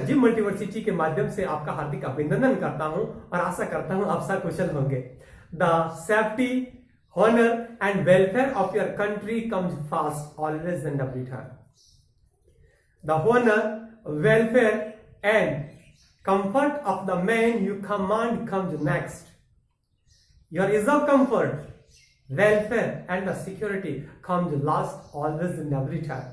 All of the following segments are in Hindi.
जिम मल्टीवर्सिटी के माध्यम से आपका हार्दिक अभिनंदन करता हूं और आशा करता हूं आप सकुशल होंगे। The safety, honor and welfare of your country comes first, always and every time. The honor, welfare and comfort of the man you command comes next. Your is of comfort, welfare and the security comes last, always and every time.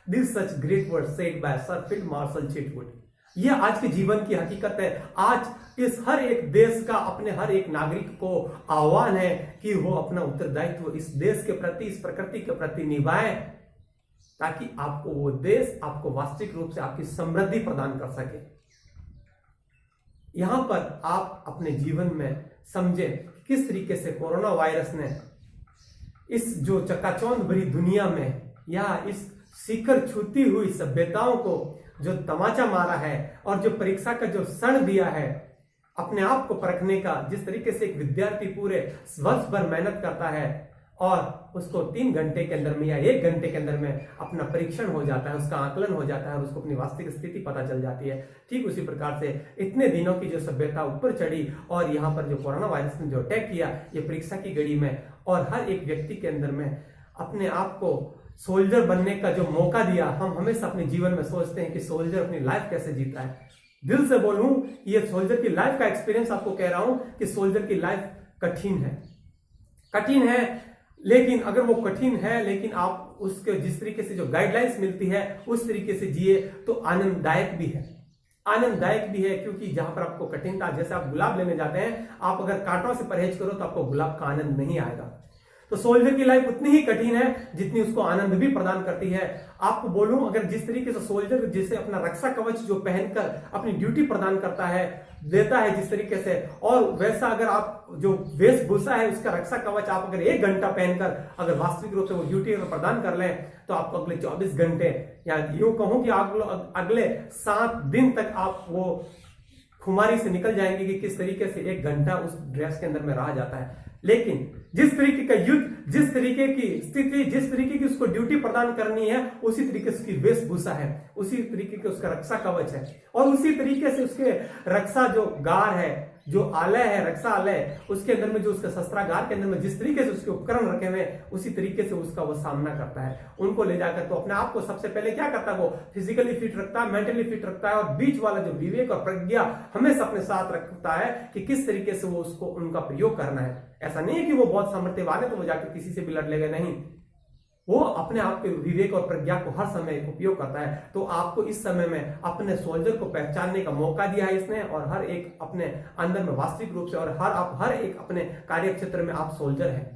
These such great words said by Sir Field Marshal Chetwood. यह आज के जीवन की हकीकत है। आज इस हर एक देश का अपने हर एक नागरिक को आह्वान है कि वो अपना उत्तरदायित्व इस देश के प्रति, इस प्रकृति के प्रति निभाए, ताकि आपको वो देश आपको वास्तविक रूप से आपकी समृद्धि प्रदान कर सके। यहां पर आप अपने जीवन में समझें किस तरीके से कोरोना वायरस ने इस जो चकाचौंध भरी दुनिया में या इस शिखर छूती हुई सभ्यताओं को जो तमाचा मारा है और जो परीक्षा का जो क्षण दिया है, अपने आप को परखने का, जिस तरीके से एक विद्यार्थी पूरे वर्ष भर मेहनत करता है और उसको 3 घंटे के अंदर में या 1 घंटे के अंदर में अपना परीक्षण हो जाता है, उसका आकलन हो जाता है और उसको अपनी वास्तविक स्थिति पता चल जाती है। ठीक उसी प्रकार से इतने दिनों की जो सभ्यता ऊपर चढ़ी और यहाँ पर जो कोरोना वायरस ने जो अटैक किया, ये परीक्षा की घड़ी में और हर एक व्यक्ति के अंदर में अपने आप को सोल्जर बनने का जो मौका दिया। हम हमेशा अपने जीवन में सोचते हैं कि सोल्जर अपनी लाइफ कैसे जीता है। दिल से बोलूं, ये सोल्जर की लाइफ का एक्सपीरियंस आपको कह रहा हूं कि सोल्जर की लाइफ कठिन है, कठिन है। लेकिन अगर वो कठिन है, लेकिन आप उसके जिस तरीके से जो गाइडलाइंस मिलती है उस तरीके से जिए तो आनंददायक भी है, आनंददायक भी है। क्योंकि जहां पर आपको कठिनता, जैसे आप गुलाब लेने जाते हैं, आप अगर कांटों से परहेज करो तो आपको गुलाब का आनंद नहीं आएगा। तो सोल्जर की लाइफ उतनी ही कठिन है जितनी उसको आनंद भी प्रदान करती है। आपको बोलूं, अगर जिस तरीके से सोल्जर जिसे अपना रक्षा कवच जो पहनकर अपनी ड्यूटी प्रदान करता है, देता है जिस तरीके से, और वैसा अगर आप जो वेशभूषा है उसका रक्षा कवच आप अगर 1 घंटा पहनकर अगर वास्तविक रूप से वो ड्यूटी अगर प्रदान कर लें तो आपको अगले 24 घंटे या यूं कहूं कि आप अगले 7 दिन तक आप वो खुमारी से निकल जाएंगे कि किस तरीके से 1 घंटा उस ड्रेस के अंदर में रहा जाता है। लेकिन जिस तरीके का युद्ध, जिस तरीके की स्थिति, जिस तरीके की उसको ड्यूटी प्रदान करनी है, उसी तरीके से उसकी वेशभूषा है, उसी तरीके के उसका रक्षा कवच है और उसी तरीके से उसके रक्षा जो गार है, जो आलय है, रक्षा आलय, उसके अंदर में जो उसका शस्त्रागार के अंदर में जिस तरीके से उसके उपकरण रखे हुए उसी तरीके से उसका वो सामना करता है। उनको ले जाकर तो अपने आप को सबसे पहले क्या करता है, वो फिजिकली फिट रखता है, मेंटली फिट रखता है और बीच वाला जो विवेक और प्रज्ञा हमेशा अपने साथ रखता है कि किस तरीके से वो उसको उनका प्रयोग करना है। ऐसा नहीं है कि वो बहुत सामर्थ्यवान है तो वो जाकर किसी से भी लड़ लेगा, नहीं, वो अपने आप के विवेक और प्रज्ञा को हर समय उपयोग करता है। तो आपको इस समय में अपने सोल्जर को पहचानने का मौका दिया है इसने, और हर एक अपने अंदर में वास्तविक रूप से और हर एक अपने कार्य क्षेत्र में आप सोल्जर हैं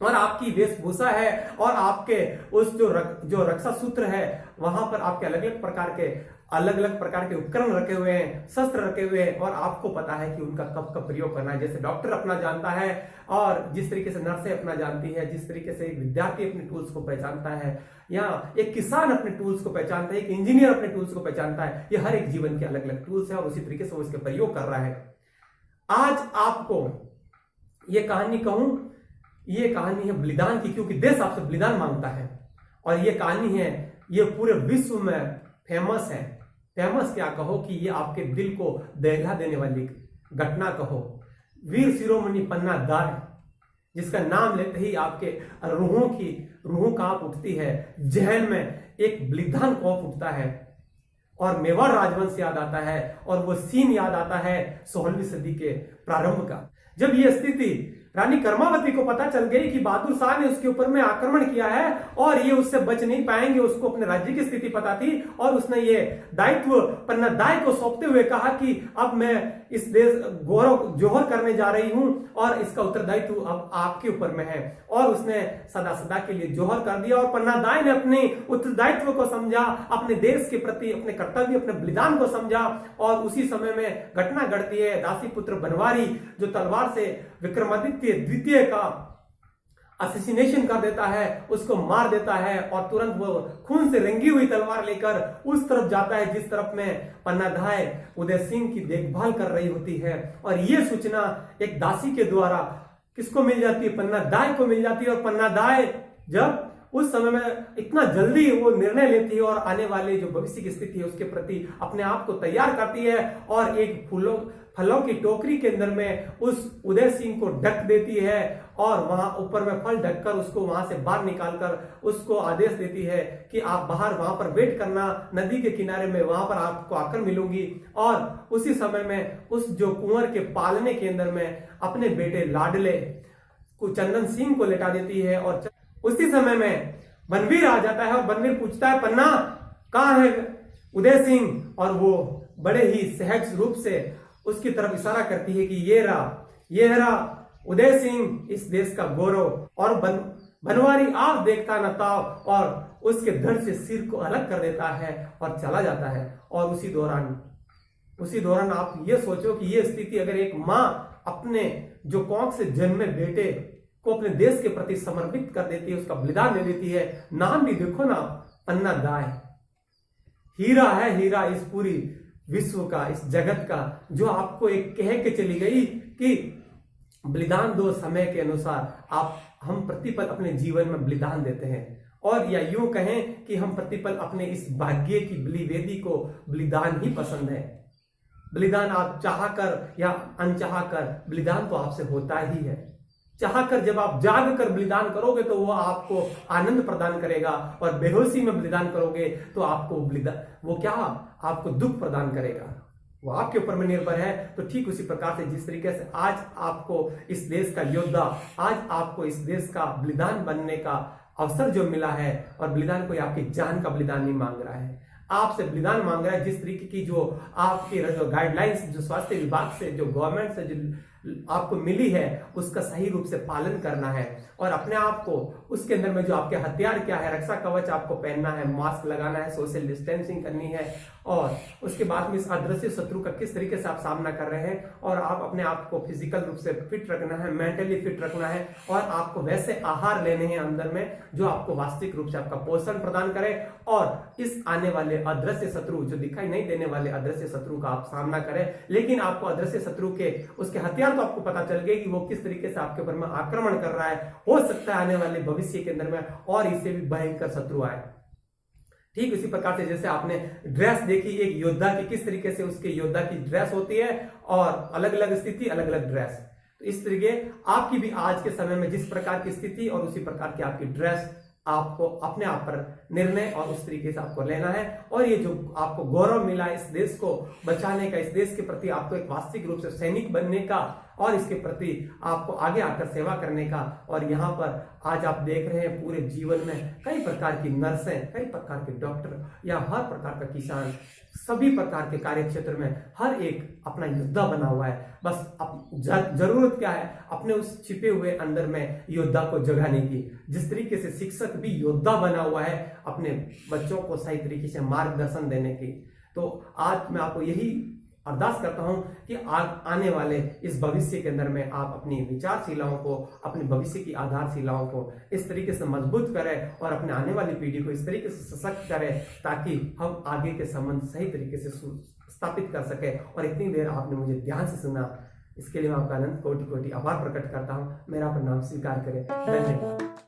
और आपकी वेशभूषा है और आपके उस जो रक्षा सूत्र है वहां पर आपके अलग अलग प्रकार के उपकरण रखे हुए हैं, शस्त्र रखे हुए हैं और आपको पता है कि उनका कब कब प्रयोग करना है। जैसे डॉक्टर अपना जानता है और जिस तरीके से नर्सें अपना जानती है, जिस तरीके से एक विद्यार्थी अपने टूल्स को पहचानता है, या एक किसान अपने टूल्स को पहचानता है, एक इंजीनियर अपने टूल्स को पहचानता है, ये हर एक जीवन के अलग अलग टूल्स है और उसी तरीके से वो इसके प्रयोग कर रहा है। आज आपको ये कहानी कहूं, ये कहानी है बलिदान की, क्योंकि देश आपसे बलिदान मांगता है और ये कहानी है, ये पूरे विश्व में फेमस है। फेमस क्या कहो कि ये आपके दिल को दहला देने वाली घटना कहो। वीर शिरोमणि पन्ना दार, जिसका नाम लेते ही आपके रूहों कांप उठती है, जहन में एक बलिदान खौफ उठता है और मेवाड़ राजवंश याद आता है और वो सीन याद आता है 16वीं सदी के प्रारंभ का, जब ये स्थिति रानी कर्मावती को पता चल गई कि बहादुर शाह ने उसके ऊपर में आक्रमण किया है और ये उससे बच नहीं पाएंगे। उसको अपने राज्य की स्थिति पता थी और उसने ये दायित्व पन्नादाय को सौंपते हुए कहा कि अब मैं इस देश गौरव जोहर करने जा रही हूं और इसका उत्तरदायित्व अब आपके ऊपर में है। और उसने सदा सदा के लिए जोहर कर दिया और पन्नादाय ने अपने उत्तरदायित्व को समझा, अपने देश के प्रति अपने कर्तव्य, अपने बलिदान को समझा। और उसी समय में घटना घटती है, दासी पुत्र बनवारी जो तलवार से विक्रमादित्य द्वितीय का असेसिनेशन कर देता है, उसको मार देता है और तुरंत वो खून से रंगी हुई तलवार लेकर उस तरफ जाता है जिस तरफ में पन्नादाय उदय सिंह की देखभाल कर रही होती है। और ये सूचना एक दासी के द्वारा किसको मिल जाती है, पन्नादाय को मिल जाती है। और पन्नादाय जब उस समय में इतना जल्दी वो निर्णय लेती है और आने वाले जो भविष्य की स्थिति है उसके प्रति अपने आप को तैयार करती है और एक फलों की टोकरी के अंदर में उस उदय सिंह को ढक देती है और वहां ऊपर में फल ढककर उसको वहां से बाहर निकालकर उसको आदेश देती है कि आप बाहर वहां पर वेट करना, नदी के किनारे में वहां पर आपको आकर मिलूंगी। और उसी समय में उस जो कुंवर के पालने के अंदर में अपने बेटे लाडले को चंदन सिंह को लेटा देती है। और उसी समय में बनवीर आ जाता है और बनवीर पूछता है, पन्ना कहाँ है उदय सिंह? और वो बड़े ही सहज रूप से उसकी तरफ इशारा करती है कि ये रहा उदय सिंह, इस देश का गौरव। और बनवारी आंख देखता न ताव और उसके धड़ से सिर को अलग कर देता है और चला जाता है। और उसी दौरान आप ये सोचो कि ये स्थिति अगर एक माँ अपने जो कोख से जन्मे बेटे को अपने देश के प्रति समर्पित कर देती है, उसका बलिदान दे देती है। नाम भी देखो ना, पन्ना दाय, हीरा है हीरा इस पूरी विश्व का, इस जगत का, जो आपको एक कह के चली गई कि बलिदान दो समय के अनुसार। हम प्रतिपल अपने जीवन में बलिदान देते हैं, और या यूं कहें कि हम प्रतिपल अपने इस भाग्य की बलिवेदी को बलिदान ही पसंद है। बलिदान आप चाह कर या अनचाह कर, बलिदान तो आपसे होता ही है। चाहकर जब आप जाग कर बलिदान करोगे तो वो आपको आनंद प्रदान करेगा, और बेहोशी में बलिदान करोगे तो आपको दुख प्रदान करेगा। वो आपके ऊपर में निर्भर है। तो ठीक उसी प्रकार से जिस तरीके से आज आपको इस देश का योद्धा, आज आपको इस देश का बलिदान बनने का अवसर जो मिला है, और बलिदान कोई आपकी जान का बलिदान नहीं मांग रहा है, आपसे बलिदान मांग रहा है। जिस तरीके की जो आपकी जो गाइडलाइंस जो स्वास्थ्य विभाग से, जो गवर्नमेंट से जो आपको मिली है, उसका सही रूप से पालन करना है। और अपने आप को उसके अंदर में जो आपके हथियार क्या है, रक्षा कवच आपको पहनना है, मास्क लगाना है, सोशल डिस्टेंसिंग करनी है, और उसके बाद में इस अदृश्य शत्रु का किस तरीके से आप सामना कर रहे हैं। और आप अपने आप को फिजिकल रूप से फिट रखना है, मेंटली फिट रखना है, और आपको वैसे आहार लेने हैं अंदर में जो आपको वास्तविक रूप से आपका पोषण प्रदान करे, और इस आने वाले अदृश्य शत्रु, जो दिखाई नहीं देने वाले अदृश्य शत्रु का आप सामना करें। लेकिन आपको अदृश्य शत्रु के उसके हथियार तो आपको पता चल गए कि वो किस तरीके से आपके ऊपर में आक्रमण कर रहा है। हो सकता है आने वाले भविष्य के अंदर में और इससे भी भयंकर शत्रु आए। ठीक इसी प्रकार से जैसे आपने ड्रेस देखी एक योद्धा की, किस तरीके से उसके योद्धा की ड्रेस होती है, और अलग अलग स्थिति अलग अलग ड्रेस। तो इस तरीके आपकी भी आज के समय में जिस प्रकार की स्थिति और उसी प्रकार की आपकी ड्रेस, आपको अपने आप पर निर्णय और उस तरीके से आपको लेना है। और ये जो आपको गौरव मिला इस देश को बचाने का, इस देश के प्रति आपको एक वास्तविक रूप से सैनिक बनने का, और इसके प्रति आपको आगे आकर सेवा करने का। और यहाँ पर आज आप देख रहे हैं पूरे जीवन में कई प्रकार की नर्सें, कई प्रकार के डॉक्टर, या हर प्रकार का किसान, सभी प्रकार के कार्य क्षेत्र में हर एक अपना योद्धा बना हुआ है। बस जरूरत क्या है, अपने उस छिपे हुए अंदर में योद्धा को जगाने की। जिस तरीके से शिक्षक भी योद्धा बना हुआ है अपने बच्चों को सही तरीके से मार्गदर्शन देने की। तो आज मैं आपको यही अरदास करता हूं कि आने वाले इस भविष्य के अंदर में आप अपनी विचारशिलाओं को, अपने भविष्य की आधारशिलाओं को इस तरीके से मजबूत करें, और अपने आने वाली पीढ़ी को इस तरीके से सशक्त करें, ताकि हम आगे के संबंध सही तरीके से स्थापित कर सके। और इतनी देर आपने मुझे ध्यान से सुना, इसके लिए मैं आपका अनंत कोटि कोटि आभार प्रकट करता हूं। मेरा प्रणाम स्वीकार करें। धन्यवाद।